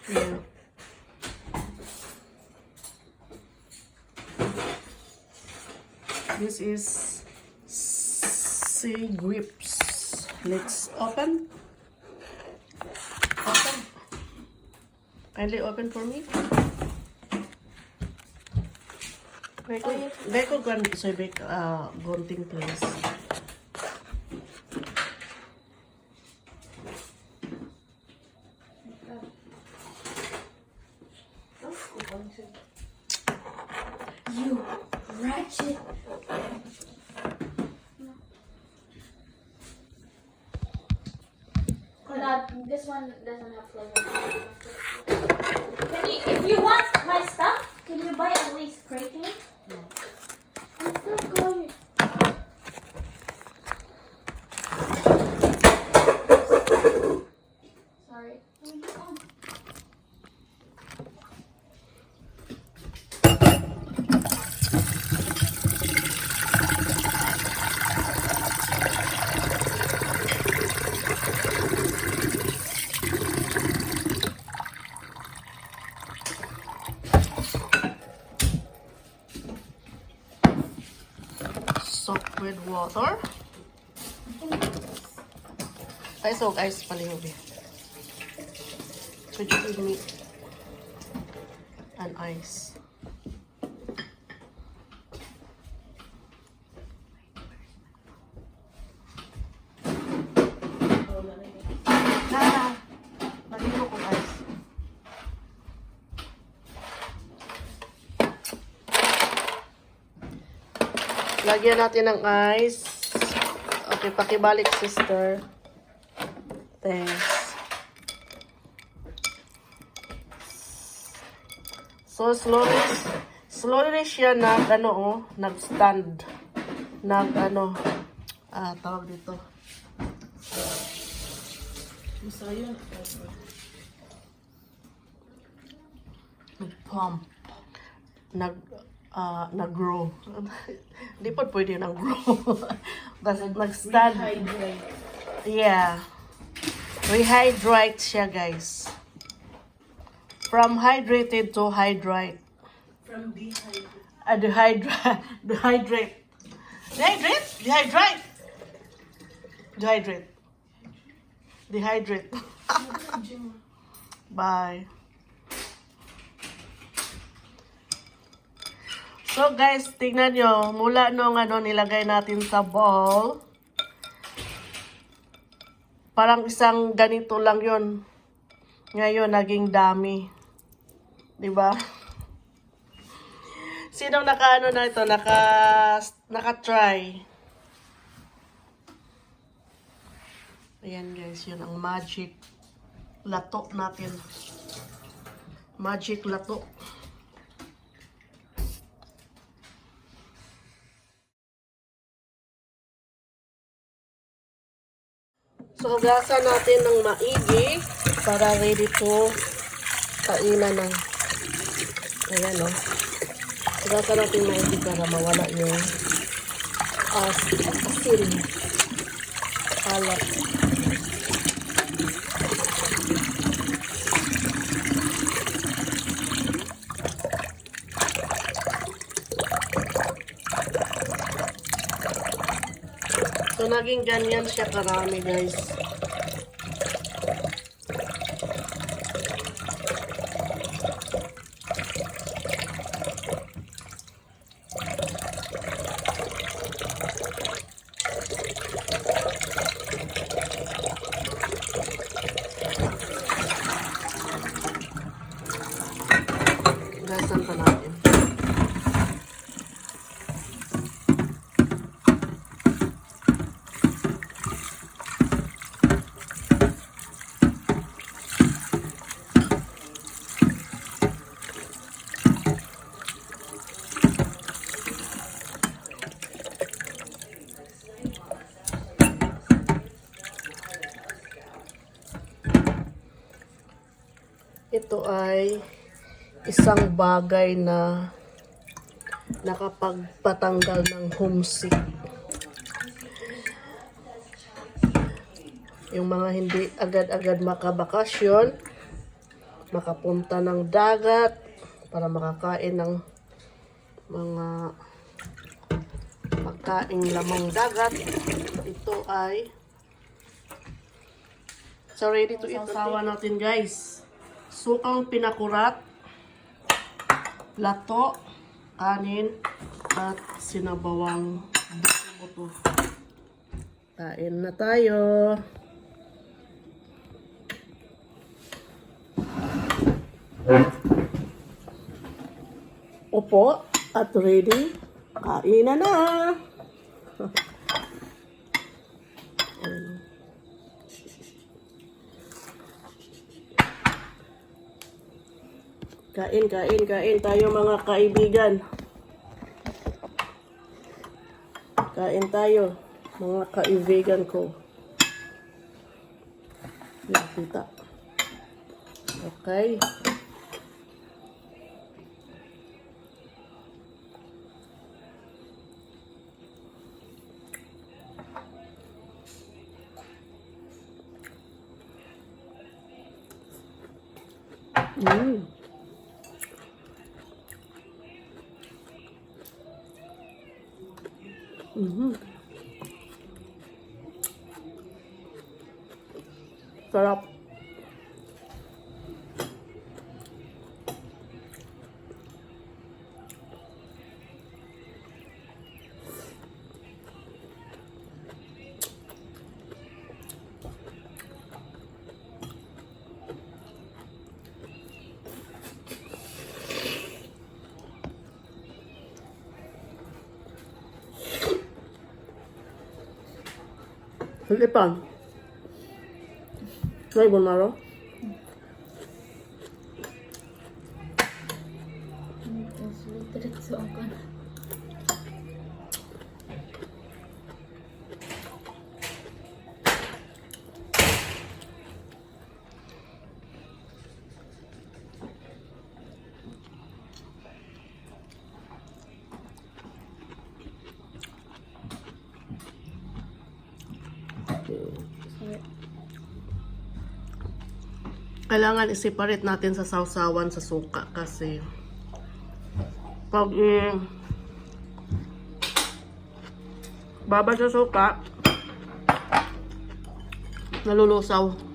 Yeah. This is sea grips. Let's open. Open. Kindly open for me. Beko gan so bek gonting please. You wretched. This one doesn't have flavor. If you want my stuff, can you buy at least protein? No. It's not good. Sorry. Soak with water. Ay, so guys, palihobi. So you give me an ice. Paliho ko guys. Lagyan natin ng ice. Okay, pakibalik sister. Thanks. So slowly siya nag-stand. Tawag dito. Masaya. Nag-pump. Nag-grow. Hindi pa pwede nag-grow. Basta nag-stand. Rehydrate. Yeah. Rehydrate siya, guys. From hydrated to hydrate. From dehydrate. Dehydrate. Dehydrate. Dehydrate. Dehydrate. Bye. So guys, tingnan nyo, mula nung nilagay natin sa bowl, parang isang ganito lang yon. Ngayon, naging dami. Diba? Sinong na ito? Naka-try. Ayan guys, yun ang magic lato natin. Magic lato. So, hugasan natin ng maigi para ready to kainan na. Ayan, o. Hugasan natin maigi para mawala yung asin. Alat. So, naging ganyan siya karami, guys. Gasan pa natin. Ito ay isang bagay na nakapagpatanggal ng homesick. Yung mga hindi agad-agad makabakasyon, makapunta ng dagat para makakain ng mga pagkaing lamang dagat. Ito ay so ready to eat. Sasawa natin guys. Sukang pinakurat, lato, kanin, at sinabawang buto-buto. Kain na tayo. Opo, at ready. Kain na na. Kain tayo mga kaibigan. Kain tayo mga kaibigan ko. Nakita. Okay. Sarap. Silipan. May bunaro? Diretso ako na. Kailangan i-separate natin sa sausawan sa suka kasi pag baba sa suka nalulusaw.